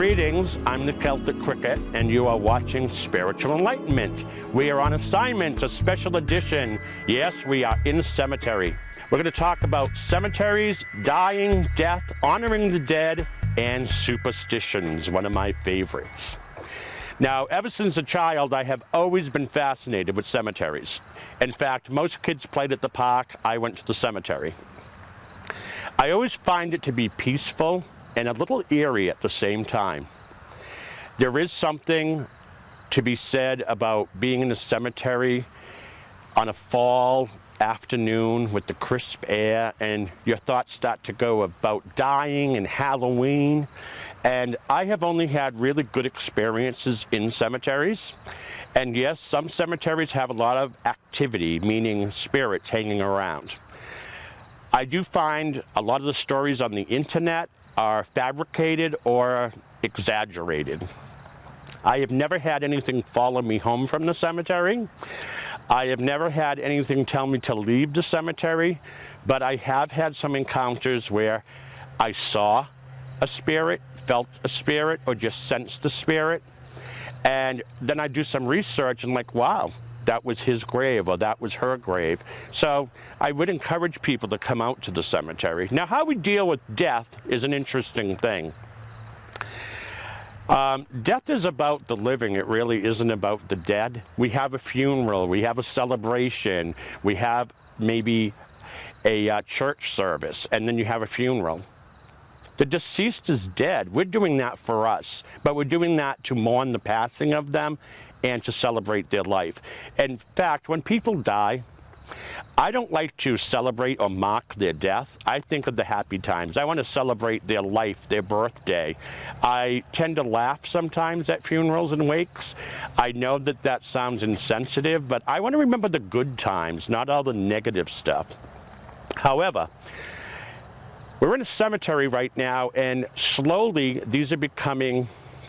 Greetings, I'm the Celtic Cricket, and you are watching Spiritual Enlightenment. We are on assignment, a special edition. Yes, we are in cemetery. We're going to talk about cemeteries, dying, death, honoring the dead, and superstitions, one of my favorites. Now, ever since a child, I have always been fascinated with cemeteries. In fact, most kids played at the park. I went to the cemetery. I always find it to be peaceful and a little eerie at the same time. There is something to be said about being in a cemetery on a fall afternoon with the crisp air, and your thoughts start to go about dying and Halloween. And I have only had really good experiences in cemeteries. And yes, some cemeteries have a lot of activity, meaning spirits hanging around. I do find a lot of the stories on the internet are fabricated or exaggerated. I have never had anything follow me home from the cemetery. I have never had anything tell me to leave the cemetery, but I have had some encounters where I saw a spirit, felt a spirit, or just sensed a spirit. And then I do some research and like, wow, that was his grave or that was her grave. So I would encourage people to come out to the cemetery. Now, how we deal with death is an interesting thing. Death is about the living. It really isn't about the dead. We have a funeral, we have a celebration, we have maybe a church service, and then you have a funeral. The deceased is dead. We're doing that for us, but we're doing that to mourn the passing of them and to celebrate their life. In fact, when people die, I don't like to celebrate or mock their death. I think of the happy times. I want to celebrate their life, their birthday. I tend to laugh sometimes at funerals and wakes. I know that that sounds insensitive, but I want to remember the good times, not all the negative stuff. However, we're in a cemetery right now, and slowly these are becoming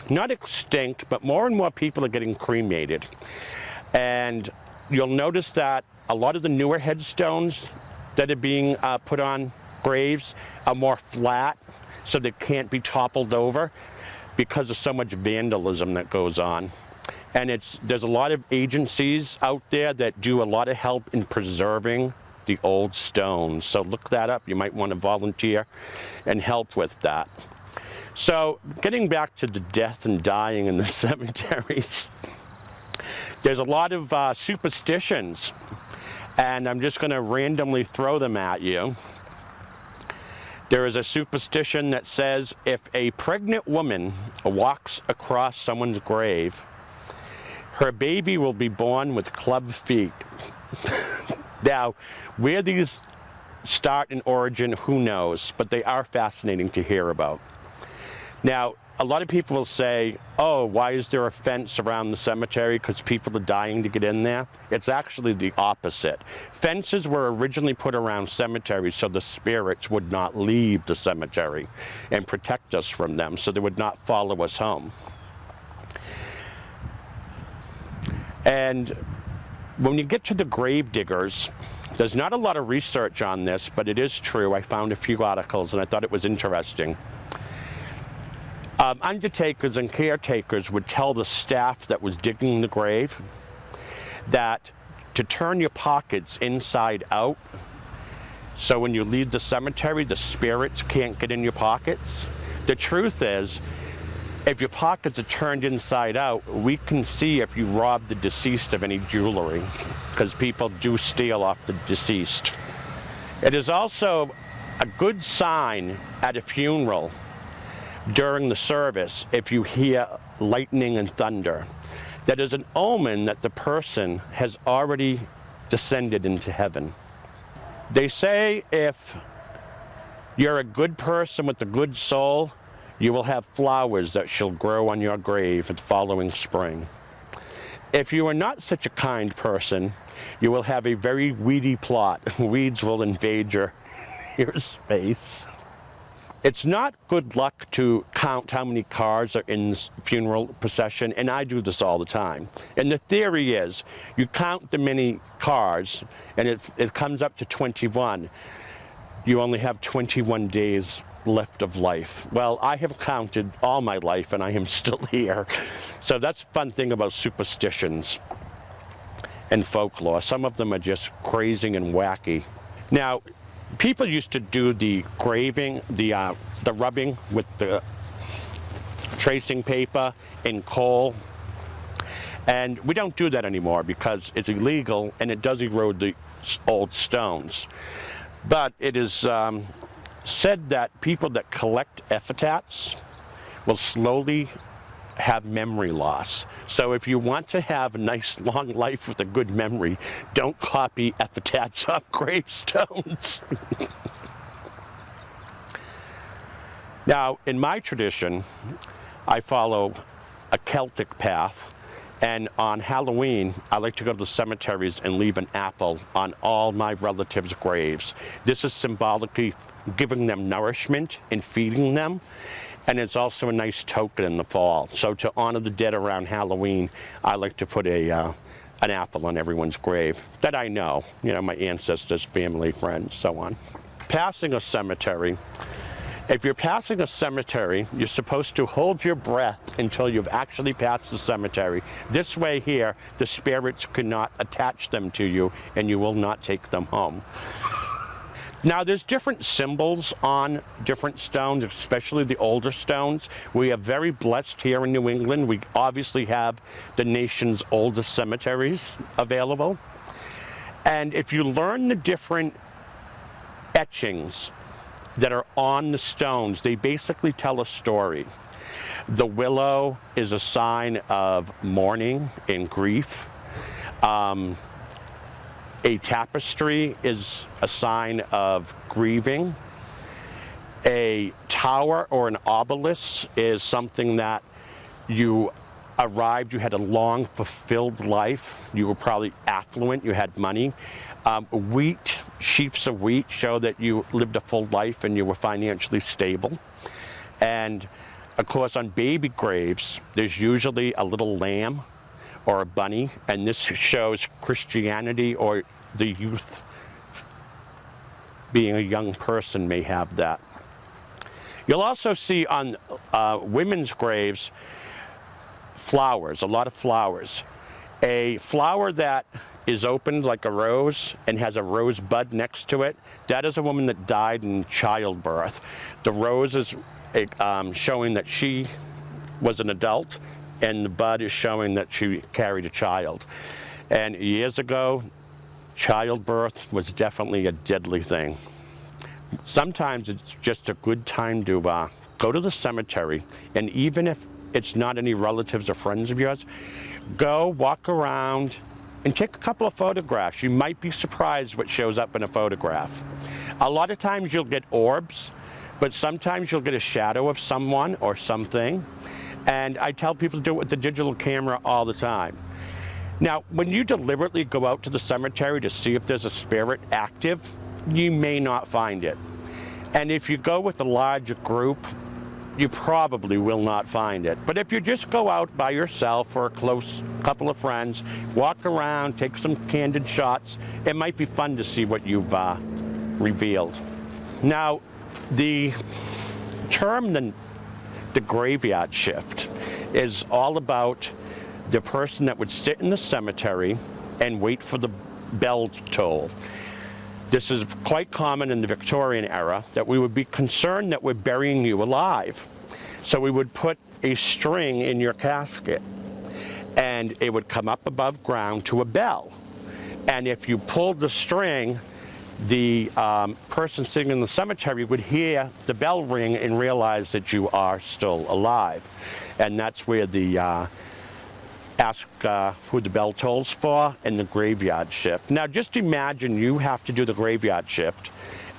not extinct, but more and more people are getting cremated. And you'll notice that a lot of the newer headstones that are being put on graves are more flat, so they can't be toppled over because of so much vandalism that goes on. And there's a lot of agencies out there that do a lot of help in preserving the old stones. So look that up. You might want to volunteer and help with that. So getting back to the death and dying in the cemeteries, there's a lot of superstitions, and I'm just going to randomly throw them at you. There is a superstition that says if a pregnant woman walks across someone's grave, her baby will be born with club feet. Now, where these start in origin, who knows, but they are fascinating to hear about. Now, a lot of people will say, oh, why is there a fence around the cemetery? Because people are dying to get in there. It's actually the opposite. Fences were originally put around cemeteries so the spirits would not leave the cemetery and protect us from them, so they would not follow us home. And when you get to the grave diggers, there's not a lot of research on this, but it is true. I found a few articles and I thought it was interesting. Undertakers and caretakers would tell the staff that was digging the grave that to turn your pockets inside out, so when you leave the cemetery, the spirits can't get in your pockets. The truth is, if your pockets are turned inside out, we can see if you robbed the deceased of any jewelry, because people do steal off the deceased. It is also a good sign at a funeral during the service if you hear lightning and thunder. That is an omen that the person has already descended into heaven. They say if you're a good person with a good soul, you will have flowers that shall grow on your grave the following spring. If you are not such a kind person, you will have a very weedy plot. Weeds will invade your space. It's not good luck to count how many cars are in this funeral procession, and I do this all the time. And the theory is, you count the many cars, and it comes up to 21. you only have 21 days left of life. Well, I have counted all my life and I am still here. So that's the fun thing about superstitions and folklore. Some of them are just crazy and wacky. Now, people used to do the graving, the rubbing with the tracing paper in coal. And we don't do that anymore because it's illegal and it does erode the old stones. But it is said that people that collect epitaphs will slowly have memory loss. So if you want to have a nice long life with a good memory, don't copy epitaphs off gravestones. Now, in my tradition, I follow a Celtic path. And on Halloween, I like to go to the cemeteries and leave an apple on all my relatives' graves. This is symbolically giving them nourishment and feeding them. And it's also a nice token in the fall. So to honor the dead around Halloween, I like to put an apple on everyone's grave that I know. You know, my ancestors, family, friends, so on. Passing a cemetery. If you're passing a cemetery, you're supposed to hold your breath until you've actually passed the cemetery. This way here, the spirits cannot attach them to you and you will not take them home. Now, there's different symbols on different stones, especially the older stones. We are very blessed here in New England. We obviously have the nation's oldest cemeteries available. And if you learn the different etchings that are on the stones, they basically tell a story. The willow is a sign of mourning and grief. A tapestry is a sign of grieving. A tower or an obelisk is something that you arrived, you had a long fulfilled life, you were probably affluent, you had money. Wheat, sheaves of wheat show that you lived a full life and you were financially stable. And of course, on baby graves, there's usually a little lamb or a bunny, and this shows Christianity or the youth. Being a young person may have that. You'll also see on women's graves flowers, a lot of flowers. A flower that is opened like a rose and has a rose bud next to it, that is a woman that died in childbirth. The rose is showing that she was an adult, and the bud is showing that she carried a child. And years ago, childbirth was definitely a deadly thing. Sometimes it's just a good time to go to the cemetery, and even if it's not any relatives or friends of yours, go walk around and take a couple of photographs. You might be surprised what shows up in a photograph. A lot of times you'll get orbs, but sometimes you'll get a shadow of someone or something. And I tell people to do it with the digital camera all the time. Now, when you deliberately go out to the cemetery to see if there's a spirit active, you may not find it. And if you go with a larger group, you probably will not find it. But if you just go out by yourself or a close couple of friends, walk around, take some candid shots, it might be fun to see what you've revealed. Now, the term the graveyard shift is all about the person that would sit in the cemetery and wait for the bell to toll. This is quite common in the Victorian era, that we would be concerned that we're burying you alive. So we would put a string in your casket, and it would come up above ground to a bell. And if you pulled the string, the person sitting in the cemetery would hear the bell ring and realize that you are still alive. And that's where the ask who the bell tolls for and the graveyard shift. Now just imagine you have to do the graveyard shift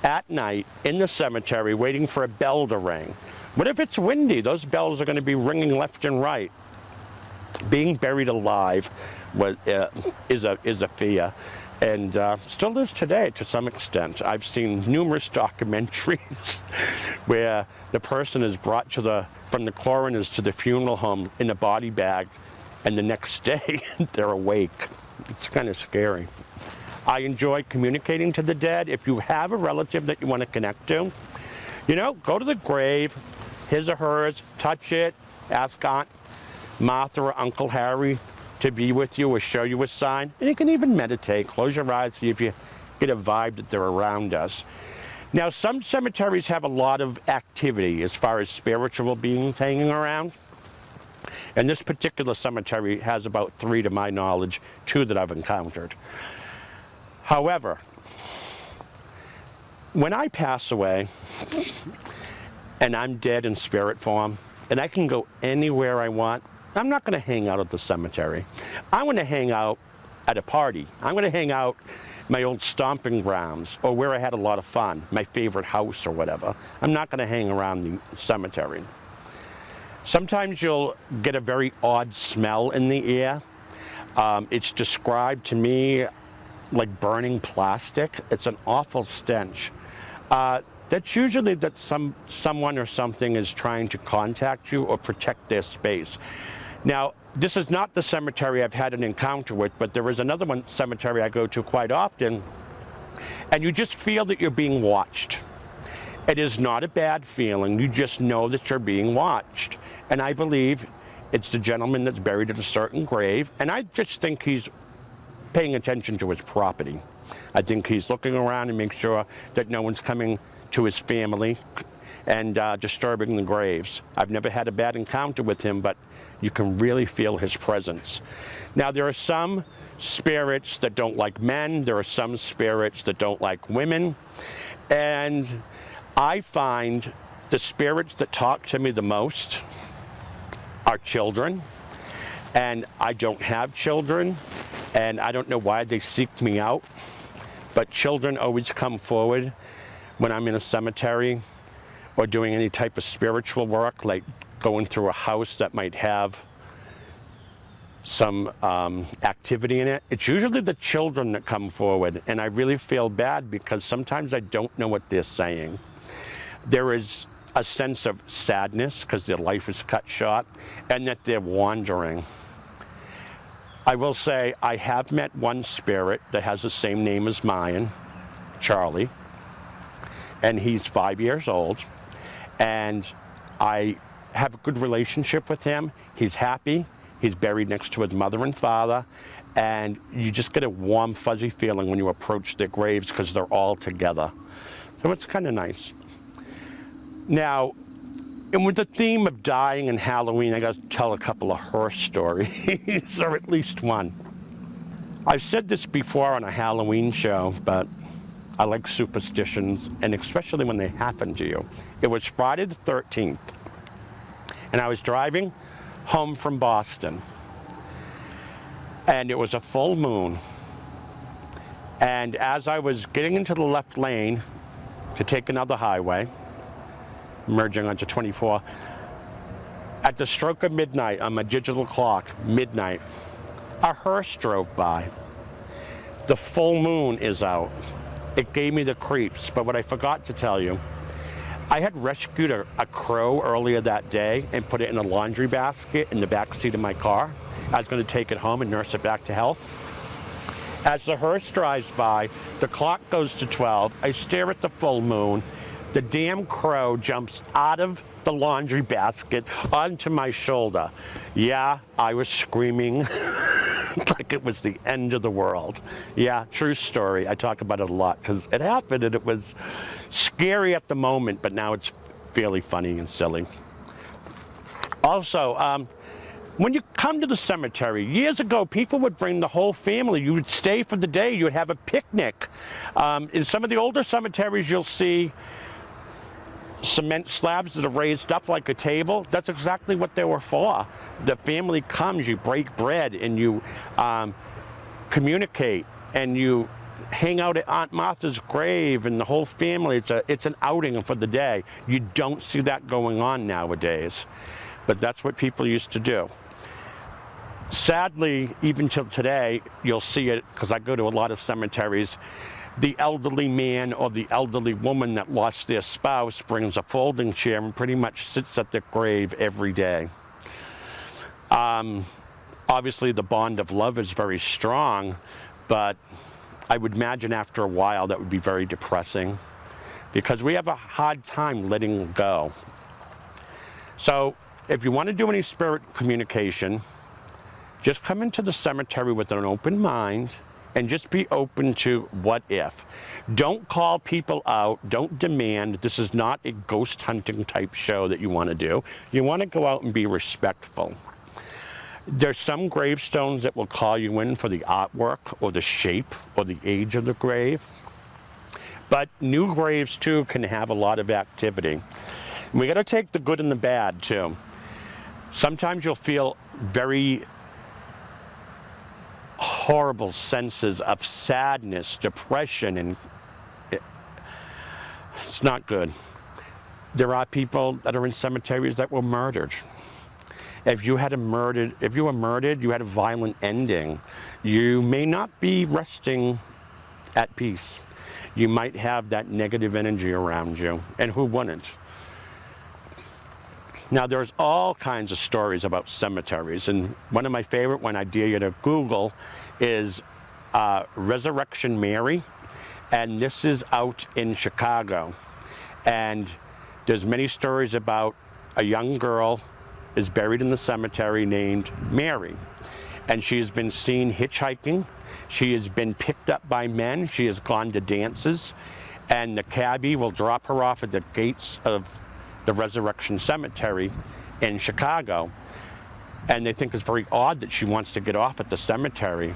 at night in the cemetery waiting for a bell to ring. What if it's windy? Those bells are going to be ringing left and right. Being buried alive is a fear, and still is today to some extent. I've seen numerous documentaries where the person is brought from the coroners to the funeral home in a body bag, and the next day they're awake. It's kind of scary. I enjoy communicating to the dead. If you have a relative that you want to connect to, you know, go to the grave, his or hers, touch it, ask Aunt Martha or Uncle Harry to be with you or show you a sign. And you can even meditate, close your eyes, see if you get a vibe that they're around us. Now, some cemeteries have a lot of activity as far as spiritual beings hanging around. And this particular cemetery has about 3, to my knowledge, 2 that I've encountered. However, when I pass away and I'm dead in spirit form and I can go anywhere I want, I'm not going to hang out at the cemetery. I'm going to hang out at a party. I'm going to hang out my old stomping grounds or where I had a lot of fun, my favorite house or whatever. I'm not going to hang around the cemetery. Sometimes you'll get a very odd smell in the air. It's described to me like burning plastic. It's an awful stench. That's usually that someone or something is trying to contact you or protect their space. Now, this is not the cemetery I've had an encounter with, but there is another cemetery I go to quite often, and you just feel that you're being watched. It is not a bad feeling. You just know that you're being watched. And I believe it's the gentleman that's buried at a certain grave, and I just think he's paying attention to his property. I think he's looking around and making sure that no one's coming to his family and disturbing the graves. I've never had a bad encounter with him, but you can really feel his presence. Now, there are some spirits that don't like men. There are some spirits that don't like women. And I find the spirits that talk to me the most are children. And I don't have children. And I don't know why they seek me out. But children always come forward when I'm in a cemetery or doing any type of spiritual work, like going through a house that might have some activity in it. It's usually the children that come forward, and I really feel bad because sometimes I don't know what they're saying. There is a sense of sadness because their life is cut short and that they're wandering. I will say I have met one spirit that has the same name as mine, Charlie, and he's 5 years old, and I have a good relationship with him. He's happy. He's buried next to his mother and father, and you just get a warm, fuzzy feeling when you approach their graves because they're all together. So it's kind of nice. Now, and with the theme of dying and Halloween, I got to tell a couple of horror stories, or at least one. I've said this before on a Halloween show, but I like superstitions, and especially when they happen to you. It was Friday the 13th, and I was driving home from Boston, and it was a full moon. And as I was getting into the left lane to take another highway, merging onto 24, at the stroke of midnight on my digital clock, midnight, a hearse drove by. The full moon is out. It gave me the creeps, but what I forgot to tell you, I had rescued a crow earlier that day and put it in a laundry basket in the back seat of my car. I was going to take it home and nurse it back to health. As the hearse drives by, the clock goes to 12. I stare at the full moon. The damn crow jumps out of the laundry basket onto my shoulder. Yeah, I was screaming like it was the end of the world. Yeah, true story. I talk about it a lot because it happened and it was scary at the moment, but now it's fairly funny and silly. Also, when you come to the cemetery, years ago, people would bring the whole family. You would stay for the day. You would have a picnic. In some of the older cemeteries, you'll see cement slabs that are raised up like a table. That's exactly what they were for. The family comes, you break bread, and you communicate, and you hang out at Aunt Martha's grave, and the whole family. It's an outing for the day. You don't see that going on nowadays, but that's what people used to do. Sadly, even till today, you'll see it, because I go to a lot of cemeteries, the elderly man or the elderly woman that lost their spouse brings a folding chair and pretty much sits at their grave every day. Obviously, the bond of love is very strong, but I would imagine after a while that would be very depressing because we have a hard time letting go. So if you want to do any spirit communication, just come into the cemetery with an open mind and just be open to what if. Don't call people out. Don't demand. This is not a ghost hunting type show that you want to do. You want to go out and be respectful. There's some gravestones that will call you in for the artwork or the shape or the age of the grave. But new graves too can have a lot of activity. And we got to take the good and the bad too. Sometimes you'll feel very horrible senses of sadness, depression, and it's not good. There are people that are in cemeteries that were murdered. If you were murdered, you had a violent ending, you may not be resting at peace. You might have that negative energy around you, and who wouldn't? Now, there's all kinds of stories about cemeteries, and one of my favorite, one I dare you to Google, is Resurrection Mary, and this is out in Chicago. And there's many stories about a young girl is buried in the cemetery named Mary, and she has been seen hitchhiking. She has been picked up by men. She has gone to dances, and the cabbie will drop her off at the gates of the Resurrection Cemetery in Chicago, and they think it's very odd that she wants to get off at the cemetery,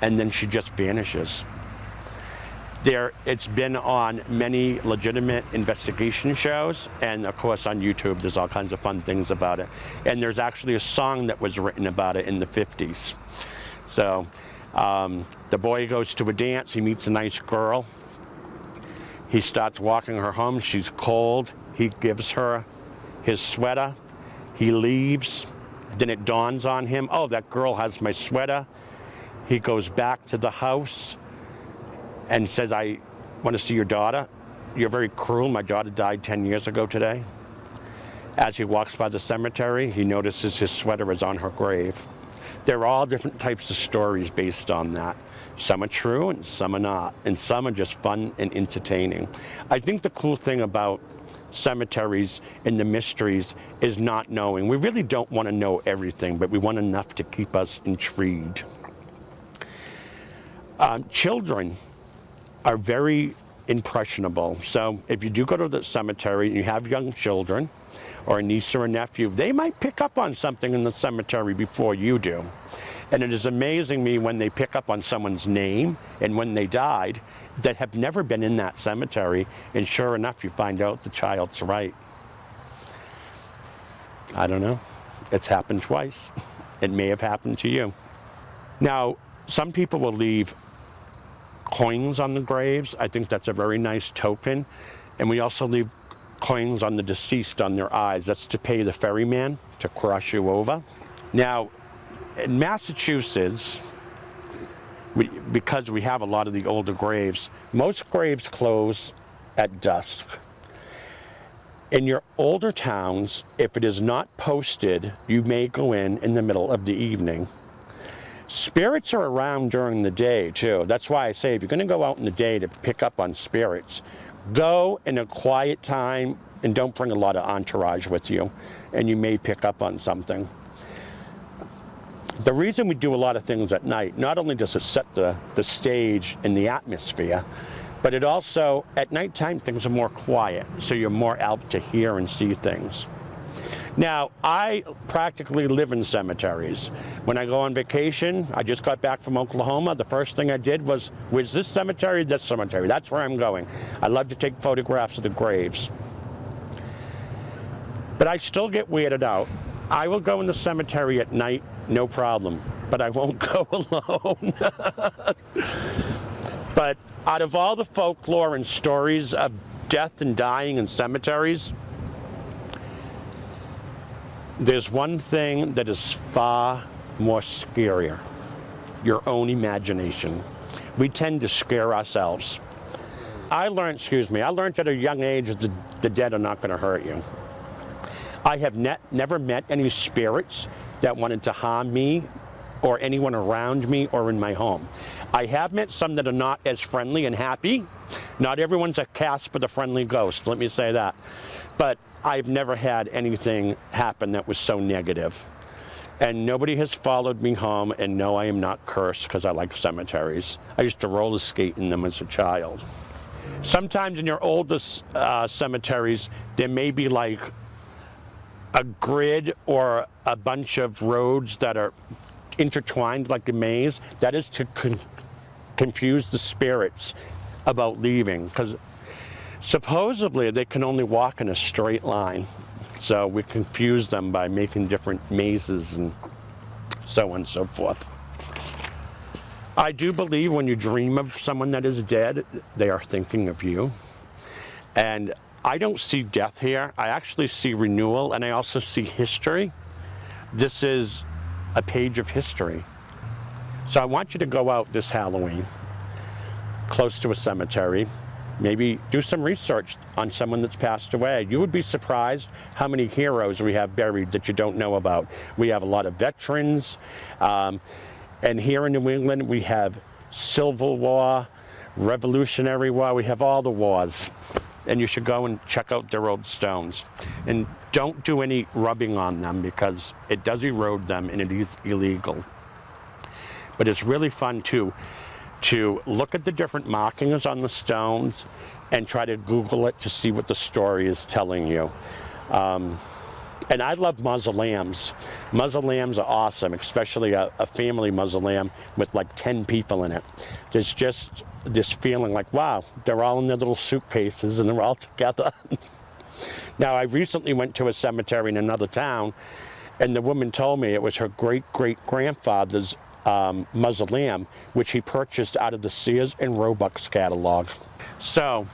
and then she just vanishes. It's been on many legitimate investigation shows, and of course on YouTube there's all kinds of fun things about it. And there's actually a song that was written about it in the 50s. So the boy goes to a dance, he meets a nice girl, he starts walking her home, she's cold, he gives her his sweater, he leaves, then it dawns on him, oh, that girl has my sweater. He goes back to the house and says, I want to see your daughter. You're very cruel. My daughter died 10 years ago today. As he walks by the cemetery, he notices his sweater is on her grave. There are all different types of stories based on that. Some are true and some are not. And some are just fun and entertaining. I think the cool thing about cemeteries and the mysteries is not knowing. We really don't want to know everything, but we want enough to keep us intrigued. Children are very impressionable. So if you do go to the cemetery and you have young children or a niece or a nephew, they might pick up on something in the cemetery before you do. And it is amazing me when they pick up on someone's name and when they died that have never been in that cemetery, and sure enough you find out the child's right. I don't know. It's happened twice. It may have happened to you. Now, some people will leave coins on the graves. I think that's a very nice token. And we also leave coins on the deceased on their eyes. That's to pay the ferryman to cross you over. Now, in Massachusetts, because we have a lot of the older graves, most graves close at dusk. In your older towns, if it is not posted, you may go in the middle of the evening. Spirits are around during the day too. That's why I say if you're going to go out in the day to pick up on spirits, go in a quiet time and don't bring a lot of entourage with you, and you may pick up on something. The reason we do a lot of things at night, not only does it set the stage and the atmosphere, but it also, at nighttime, things are more quiet, so you're more apt to hear and see things. Now, I practically live in cemeteries. When I go on vacation, I just got back from Oklahoma, the first thing I did was this cemetery, this cemetery? That's where I'm going. I love to take photographs of the graves. But I still get weirded out. I will go in the cemetery at night, no problem, but I won't go alone. But out of all the folklore and stories of death and dying in cemeteries, there's one thing that is far more scarier: your own imagination. We tend to scare ourselves. I learned at a young age that the dead are not going to hurt you. I have never met any spirits that wanted to harm me or anyone around me or in my home. I have met some that are not as friendly and happy. Not everyone's a Casper the Friendly Ghost, let me say that. But I've never had anything happen that was so negative. And nobody has followed me home, and no, I am not cursed because I like cemeteries. I used to roller skate in them as a child. Sometimes in your oldest cemeteries, there may be like a grid or a bunch of roads that are intertwined like a maze. That is to confuse the spirits about leaving, because supposedly they can only walk in a straight line. So we confuse them by making different mazes and so on and so forth. I do believe when you dream of someone that is dead, they are thinking of you. And I don't see death here. I actually see renewal, and I also see history. This is a page of history. So I want you to go out this Halloween, close to a cemetery, maybe do some research on someone that's passed away. You would be surprised how many heroes we have buried that you don't know about. We have a lot of veterans, and here in New England we have Civil War, Revolutionary War, we have all the wars. And you should go and check out their old stones. And don't do any rubbing on them because it does erode them and it is illegal. But it's really fun too, to look at the different markings on the stones and try to Google it to see what the story is telling you. And I love mausoleums. Mausoleums are awesome, especially a family mausoleum with like 10 people in it. There's just this feeling like, wow, they're all in their little suitcases and they're all together. Now, I recently went to a cemetery in another town, and the woman told me it was her great-great-grandfather's mausoleum, which he purchased out of the Sears and Roebuck's catalog. So,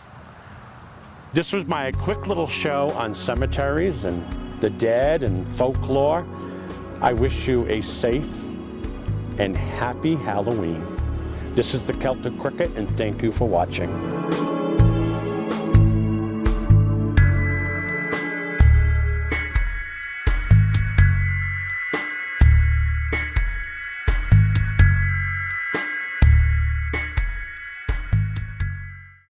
this was my quick little show on cemeteries and the dead and folklore. I wish you a safe and happy Halloween. This is the Celtic Cricket, and thank you for watching.